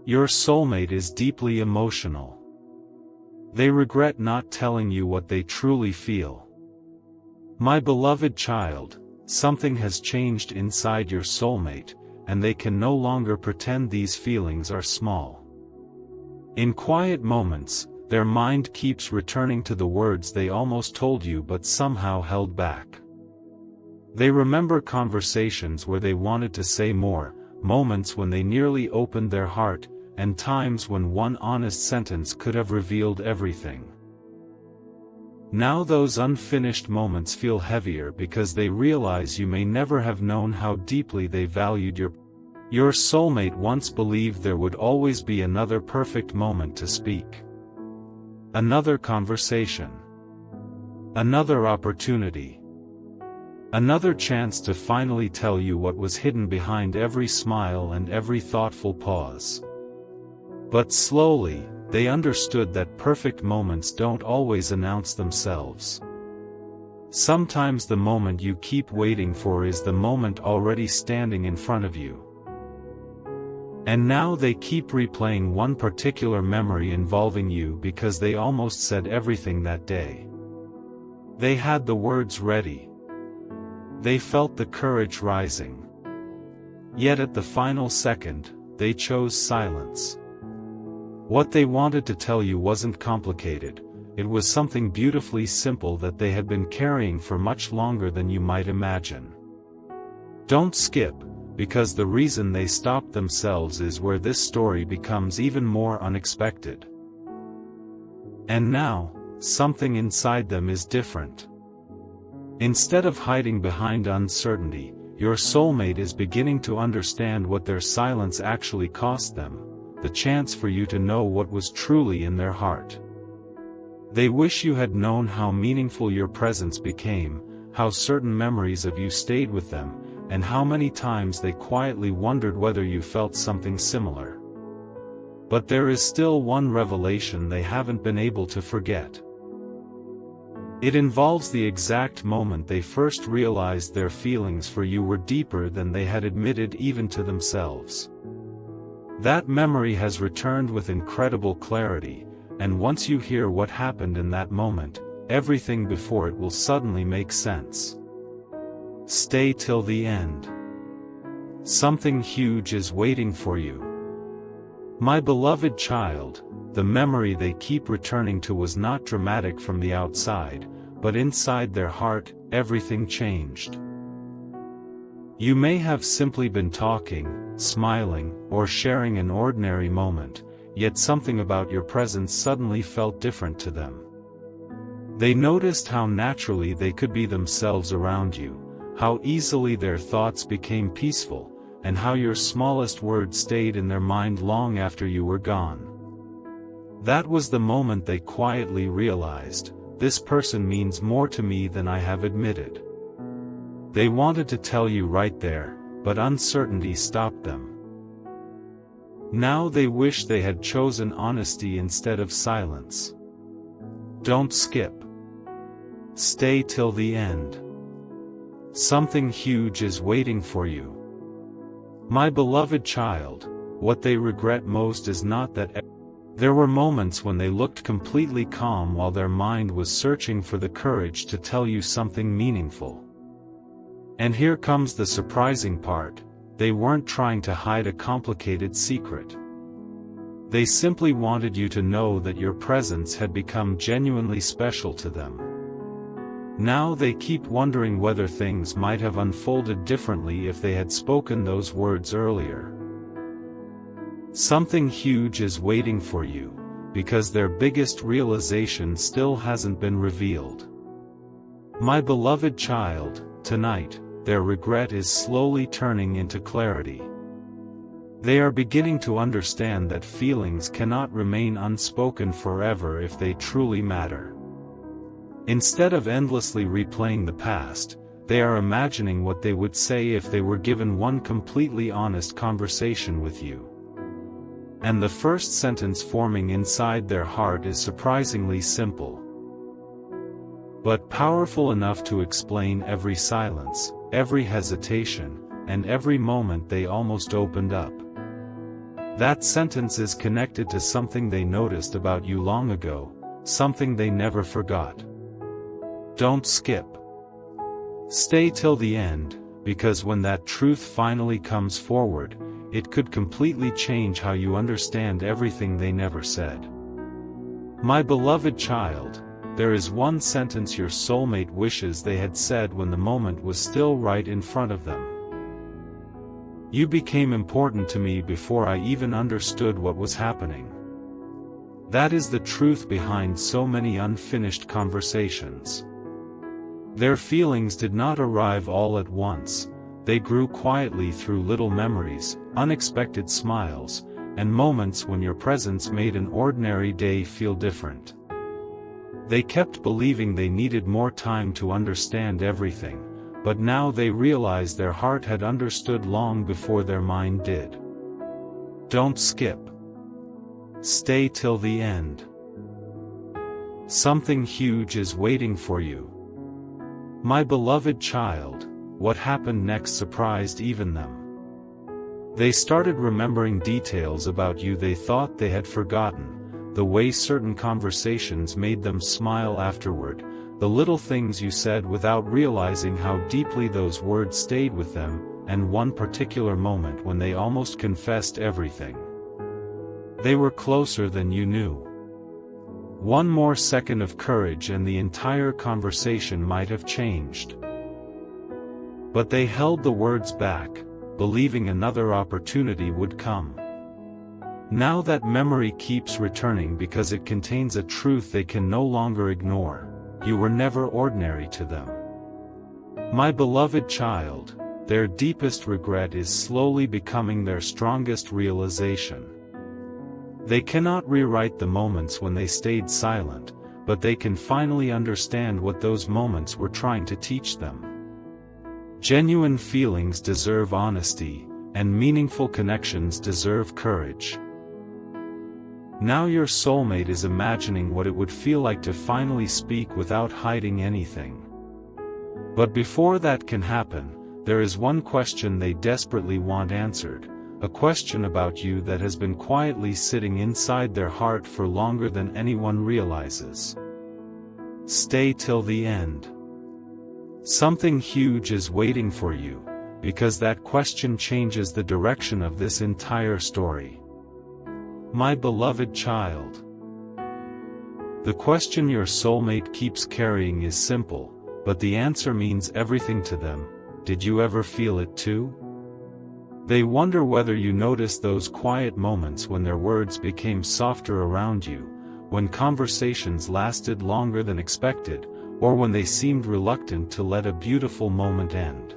Your soulmate is deeply emotional. They regret not telling you what they truly feel. My beloved child, something has changed inside your soulmate, and they can no longer pretend these feelings are small. In quiet moments, their mind keeps returning to the words they almost told you but somehow held back. They remember conversations where they wanted to say more, moments when they nearly opened their heart, and times when one honest sentence could have revealed everything. Now those unfinished moments feel heavier because they realize you may never have known how deeply they valued your soulmate once believed there would always be another perfect moment to speak. Another conversation. Another opportunity. Another chance to finally tell you what was hidden behind every smile and every thoughtful pause. But slowly, they understood that perfect moments don't always announce themselves. Sometimes the moment you keep waiting for is the moment already standing in front of you. And now they keep replaying one particular memory involving you because they almost said everything that day. They had the words ready. They felt the courage rising. Yet at the final second, they chose silence. What they wanted to tell you wasn't complicated, it was something beautifully simple that they had been carrying for much longer than you might imagine. Don't skip, because the reason they stopped themselves is where this story becomes even more unexpected. And now, something inside them is different. Instead of hiding behind uncertainty, your soulmate is beginning to understand what their silence actually cost them, the chance for you to know what was truly in their heart. They wish you had known how meaningful your presence became, how certain memories of you stayed with them, and how many times they quietly wondered whether you felt something similar. But there is still one revelation they haven't been able to forget. It involves the exact moment they first realized their feelings for you were deeper than they had admitted even to themselves. That memory has returned with incredible clarity, and once you hear what happened in that moment, everything before it will suddenly make sense. Stay till the end. Something huge is waiting for you. My beloved child, the memory they keep returning to was not dramatic from the outside, but inside their heart, everything changed. You may have simply been talking, smiling, or sharing an ordinary moment, yet something about your presence suddenly felt different to them. They noticed how naturally they could be themselves around you, how easily their thoughts became peaceful, and how your smallest words stayed in their mind long after you were gone. That was the moment they quietly realized, this person means more to me than I have admitted. They wanted to tell you right there, but uncertainty stopped them. Now they wish they had chosen honesty instead of silence. Don't skip. Stay till the end. Something huge is waiting for you. My beloved child, what they regret most is not that there were moments when they looked completely calm while their mind was searching for the courage to tell you something meaningful. And here comes the surprising part, they weren't trying to hide a complicated secret. They simply wanted you to know that your presence had become genuinely special to them. Now they keep wondering whether things might have unfolded differently if they had spoken those words earlier. Something huge is waiting for you, because their biggest realization still hasn't been revealed. My beloved child, tonight, their regret is slowly turning into clarity. They are beginning to understand that feelings cannot remain unspoken forever if they truly matter. Instead of endlessly replaying the past, they are imagining what they would say if they were given one completely honest conversation with you. And the first sentence forming inside their heart is surprisingly simple, but powerful enough to explain every silence, every hesitation, and every moment they almost opened up. That sentence is connected to something they noticed about you long ago, something they never forgot. Don't skip. Stay till the end, because when that truth finally comes forward, it could completely change how you understand everything they never said. My beloved child, there is one sentence your soulmate wishes they had said when the moment was still right in front of them. You became important to me before I even understood what was happening. That is the truth behind so many unfinished conversations. Their feelings did not arrive all at once, they grew quietly through little memories, unexpected smiles, and moments when your presence made an ordinary day feel different. They kept believing they needed more time to understand everything, but now they realized their heart had understood long before their mind did. Don't skip. Stay till the end. Something huge is waiting for you. My beloved child, what happened next surprised even them. They started remembering details about you they thought they had forgotten, the way certain conversations made them smile afterward, the little things you said without realizing how deeply those words stayed with them, and one particular moment when they almost confessed everything. They were closer than you knew. One more second of courage and the entire conversation might have changed. But they held the words back, believing another opportunity would come. Now that memory keeps returning because it contains a truth they can no longer ignore. You were never ordinary to them. My beloved child, their deepest regret is slowly becoming their strongest realization. They cannot rewrite the moments when they stayed silent, but they can finally understand what those moments were trying to teach them. Genuine feelings deserve honesty, and meaningful connections deserve courage. Now your soulmate is imagining what it would feel like to finally speak without hiding anything. But before that can happen, there is one question they desperately want answered, a question about you that has been quietly sitting inside their heart for longer than anyone realizes. Stay till the end. Something huge is waiting for you, because that question changes the direction of this entire story. My beloved child. The question your soulmate keeps carrying is simple, but the answer means everything to them. Did you ever feel it too? They wonder whether you noticed those quiet moments when their words became softer around you, when conversations lasted longer than expected, or when they seemed reluctant to let a beautiful moment end.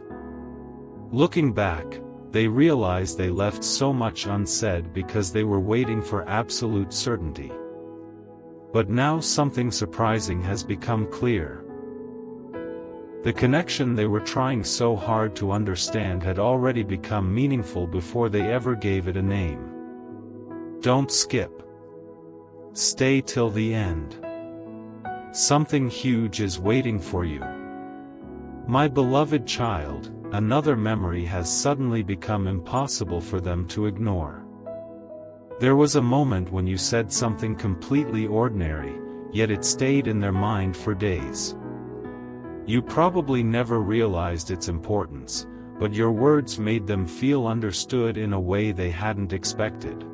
Looking back, they realized they left so much unsaid because they were waiting for absolute certainty. But now something surprising has become clear. The connection they were trying so hard to understand had already become meaningful before they ever gave it a name. Don't skip. Stay till the end. Something huge is waiting for you. My beloved child, another memory has suddenly become impossible for them to ignore. There was a moment when you said something completely ordinary, yet it stayed in their mind for days. You probably never realized its importance, but your words made them feel understood in a way they hadn't expected.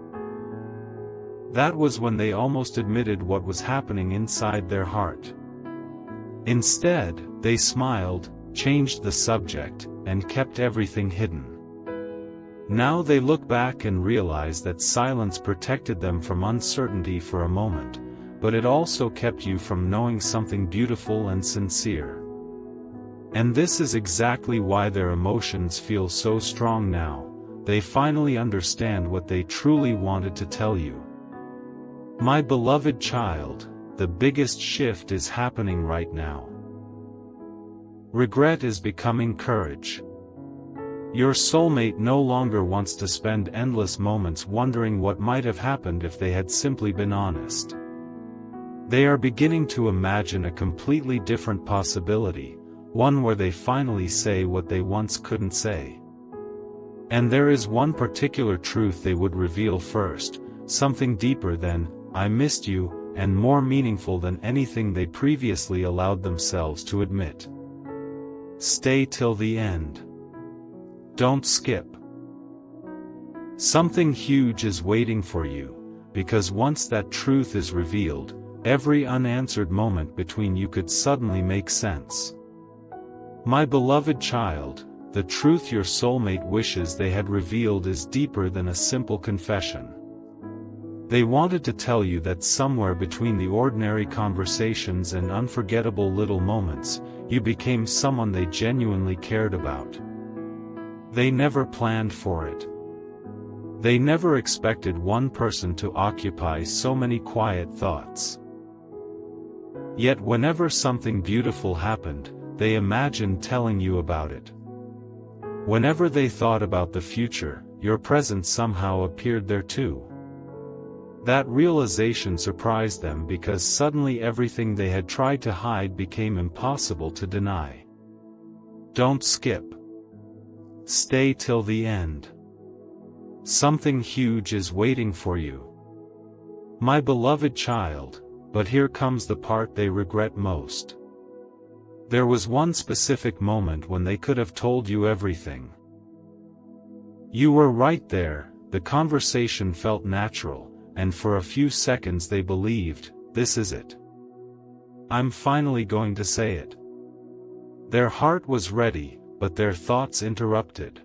That was when they almost admitted what was happening inside their heart. Instead, they smiled, changed the subject, and kept everything hidden. Now they look back and realize that silence protected them from uncertainty for a moment, but it also kept you from knowing something beautiful and sincere. And this is exactly why their emotions feel so strong now. They finally understand what they truly wanted to tell you. My beloved child, the biggest shift is happening right now. Regret is becoming courage. Your soulmate no longer wants to spend endless moments wondering what might have happened if they had simply been honest. They are beginning to imagine a completely different possibility, one where they finally say what they once couldn't say. And there is one particular truth they would reveal first, something deeper than, "I missed you," and more meaningful than anything they previously allowed themselves to admit. Stay till the end. Don't skip. Something huge is waiting for you, because once that truth is revealed, every unanswered moment between you could suddenly make sense. My beloved child, the truth your soulmate wishes they had revealed is deeper than a simple confession. They wanted to tell you that somewhere between the ordinary conversations and unforgettable little moments, you became someone they genuinely cared about. They never planned for it. They never expected one person to occupy so many quiet thoughts. Yet whenever something beautiful happened, they imagined telling you about it. Whenever they thought about the future, your presence somehow appeared there too. That realization surprised them because suddenly everything they had tried to hide became impossible to deny. Don't skip. Stay till the end. Something huge is waiting for you. My beloved child, but here comes the part they regret most. There was one specific moment when they could have told you everything. You were right there, the conversation felt natural, and for a few seconds they believed, "This is it. I'm finally going to say it." Their heart was ready, but their thoughts interrupted.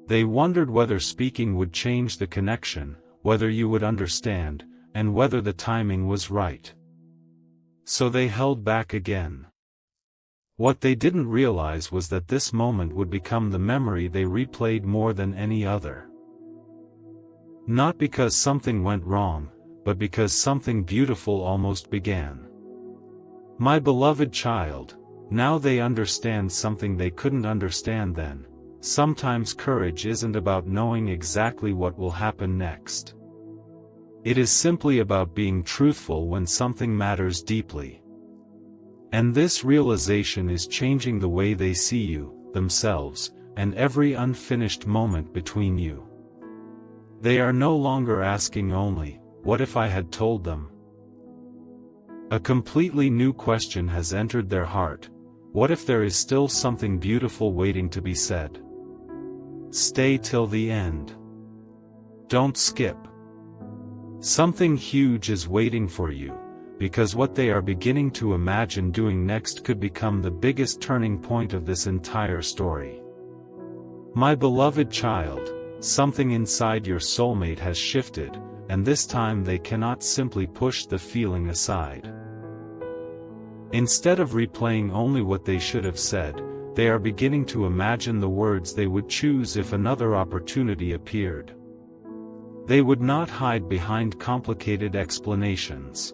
They wondered whether speaking would change the connection, whether you would understand, and whether the timing was right. So they held back again. What they didn't realize was that this moment would become the memory they replayed more than any other. Not because something went wrong, but because something beautiful almost began. My beloved child, now they understand something they couldn't understand then. Sometimes courage isn't about knowing exactly what will happen next. It is simply about being truthful when something matters deeply. And this realization is changing the way they see you, themselves, and every unfinished moment between you. They are no longer asking only, "What if I had told them?" A completely new question has entered their heart: what if there is still something beautiful waiting to be said? Stay till the end. Don't skip. Something huge is waiting for you, because what they are beginning to imagine doing next could become the biggest turning point of this entire story. My beloved child, something inside your soulmate has shifted, and this time they cannot simply push the feeling aside. Instead of replaying only what they should have said, they are beginning to imagine the words they would choose if another opportunity appeared. They would not hide behind complicated explanations.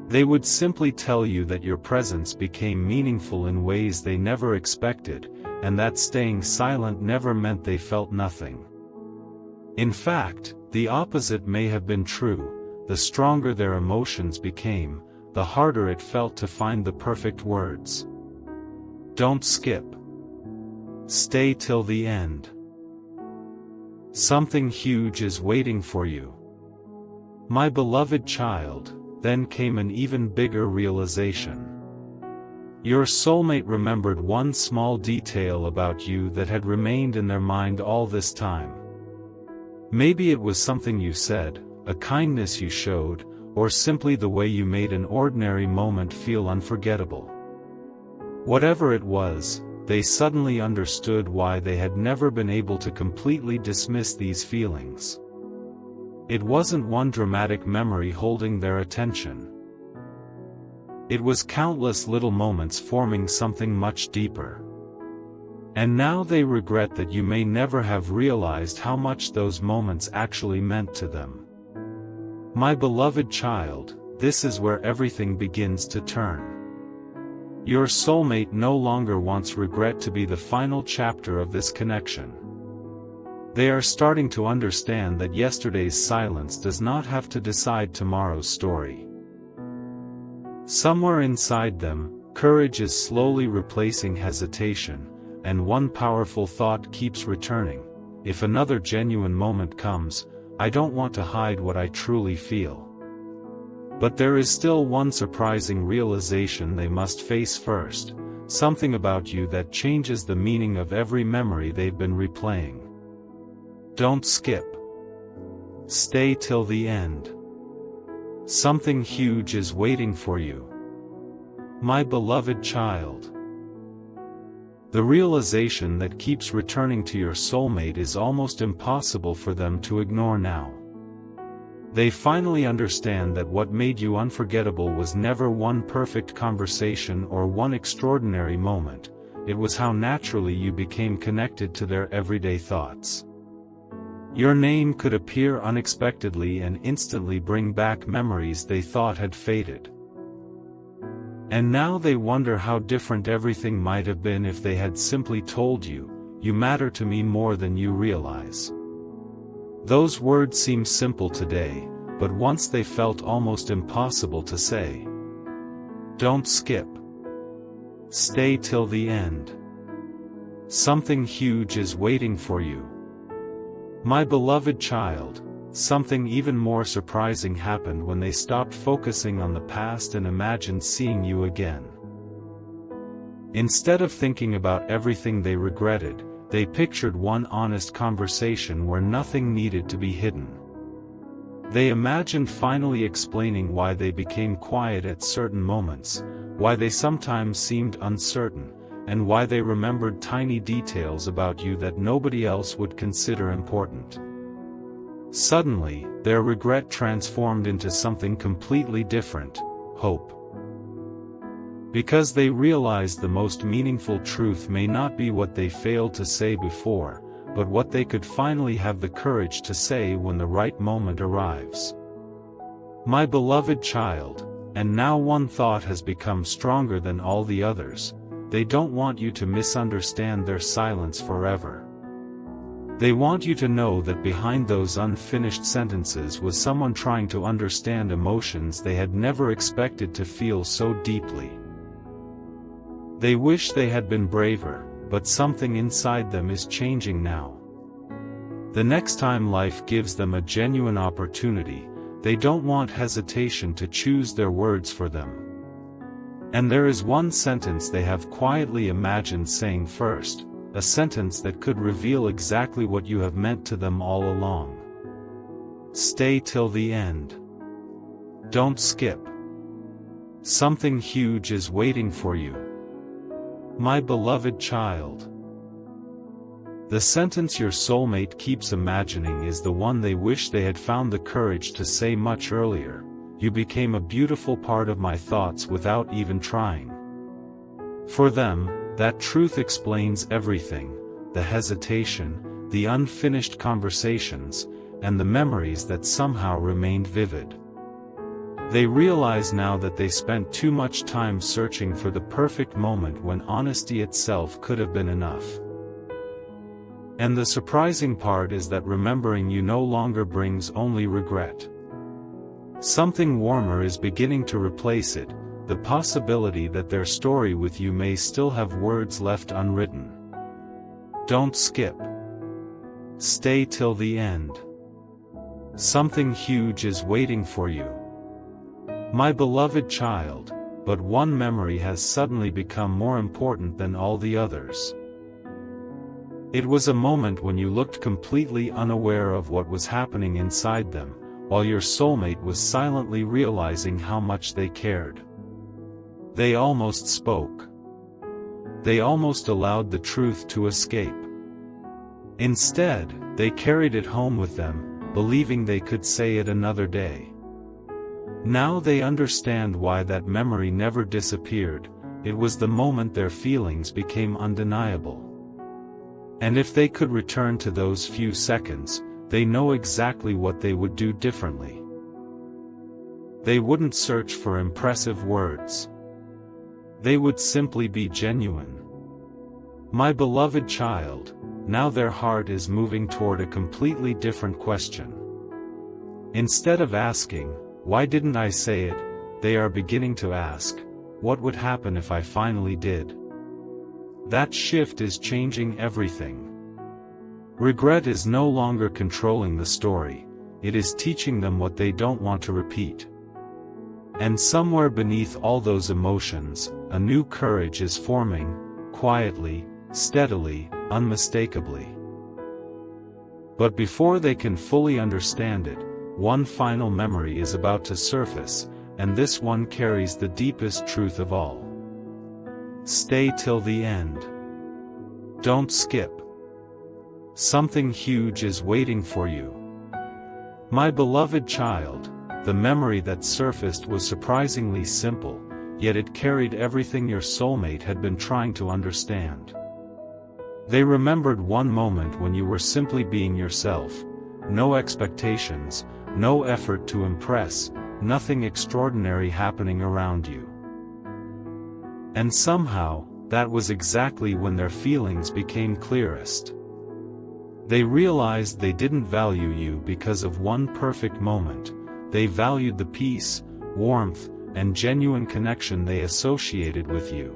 They would simply tell you that your presence became meaningful in ways they never expected, and that staying silent never meant they felt nothing. In fact, the opposite may have been true. The stronger their emotions became, the harder it felt to find the perfect words. Don't skip. Stay till the end. Something huge is waiting for you. My beloved child, then came an even bigger realization. Your soulmate remembered one small detail about you that had remained in their mind all this time. Maybe it was something you said, a kindness you showed, or simply the way you made an ordinary moment feel unforgettable. Whatever it was, they suddenly understood why they had never been able to completely dismiss these feelings. It wasn't one dramatic memory holding their attention. It was countless little moments forming something much deeper. And now they regret that you may never have realized how much those moments actually meant to them. My beloved child, this is where everything begins to turn. Your soulmate no longer wants regret to be the final chapter of this connection. They are starting to understand that yesterday's silence does not have to decide tomorrow's story. Somewhere inside them, courage is slowly replacing hesitation, and one powerful thought keeps returning: if another genuine moment comes, I don't want to hide what I truly feel. But there is still one surprising realization they must face first, something about you that changes the meaning of every memory they've been replaying. Don't skip. Stay till the end. Something huge is waiting for you. My beloved child. The realization that keeps returning to your soulmate is almost impossible for them to ignore now. They finally understand that what made you unforgettable was never one perfect conversation or one extraordinary moment, it was how naturally you became connected to their everyday thoughts. Your name could appear unexpectedly and instantly bring back memories they thought had faded. And now they wonder how different everything might have been if they had simply told you, "You matter to me more than you realize." Those words seem simple today, but once they felt almost impossible to say. Don't skip. Stay till the end. Something huge is waiting for you. My beloved child, something even more surprising happened when they stopped focusing on the past and imagined seeing you again. Instead of thinking about everything they regretted, they pictured one honest conversation where nothing needed to be hidden. They imagined finally explaining why they became quiet at certain moments, why they sometimes seemed uncertain, and why they remembered tiny details about you that nobody else would consider important. Suddenly, their regret transformed into something completely different: hope. Because they realized the most meaningful truth may not be what they failed to say before, but what they could finally have the courage to say when the right moment arrives. My beloved child, and now one thought has become stronger than all the others: they don't want you to misunderstand their silence forever. They want you to know that behind those unfinished sentences was someone trying to understand emotions they had never expected to feel so deeply. They wish they had been braver, but something inside them is changing now. The next time life gives them a genuine opportunity, they don't want hesitation to choose their words for them. And there is one sentence they have quietly imagined saying first, a sentence that could reveal exactly what you have meant to them all along. Stay till the end. Don't skip. Something huge is waiting for you. My beloved child. The sentence your soulmate keeps imagining is the one they wish they had found the courage to say much earlier: you became a beautiful part of my thoughts without even trying. For them, that truth explains everything: the hesitation, the unfinished conversations, and the memories that somehow remained vivid. They realize now that they spent too much time searching for the perfect moment when honesty itself could have been enough. And the surprising part is that remembering you no longer brings only regret. Something warmer is beginning to replace it: the possibility that their story with you may still have words left unwritten. Don't skip. Stay till the end. Something huge is waiting for you. My beloved child, but one memory has suddenly become more important than all the others. It was a moment when you looked completely unaware of what was happening inside them, while your soulmate was silently realizing how much they cared. They almost spoke. They almost allowed the truth to escape. Instead, they carried it home with them, believing they could say it another day. Now they understand why that memory never disappeared: it was the moment their feelings became undeniable. And if they could return to those few seconds, they know exactly what they would do differently. They wouldn't search for impressive words. They would simply be genuine. My beloved child, now their heart is moving toward a completely different question. Instead of asking, "Why didn't I say it?" they are beginning to ask, "What would happen if I finally did?" That shift is changing everything. Regret is no longer controlling the story, it is teaching them what they don't want to repeat. And somewhere beneath all those emotions, a new courage is forming, quietly, steadily, unmistakably. But before they can fully understand it, one final memory is about to surface, and this one carries the deepest truth of all. Stay till the end. Don't skip. Something huge is waiting for you. My beloved child, the memory that surfaced was surprisingly simple, yet it carried everything your soulmate had been trying to understand. They remembered one moment when you were simply being yourself, no expectations, no effort to impress, nothing extraordinary happening around you. And somehow, that was exactly when their feelings became clearest. They realized they didn't value you because of one perfect moment, they valued the peace, warmth, and genuine connection they associated with you.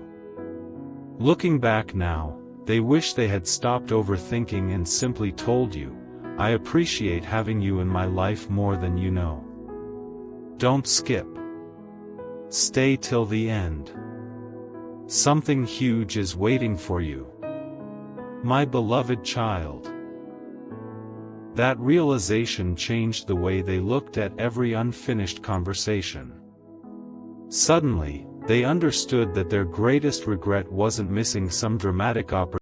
Looking back now, they wish they had stopped overthinking and simply told you, "I appreciate having you in my life more than you know." Don't skip. Stay till the end. Something huge is waiting for you. My beloved child. That realization changed the way they looked at every unfinished conversation. Suddenly, they understood that their greatest regret wasn't missing some dramatic opportunity.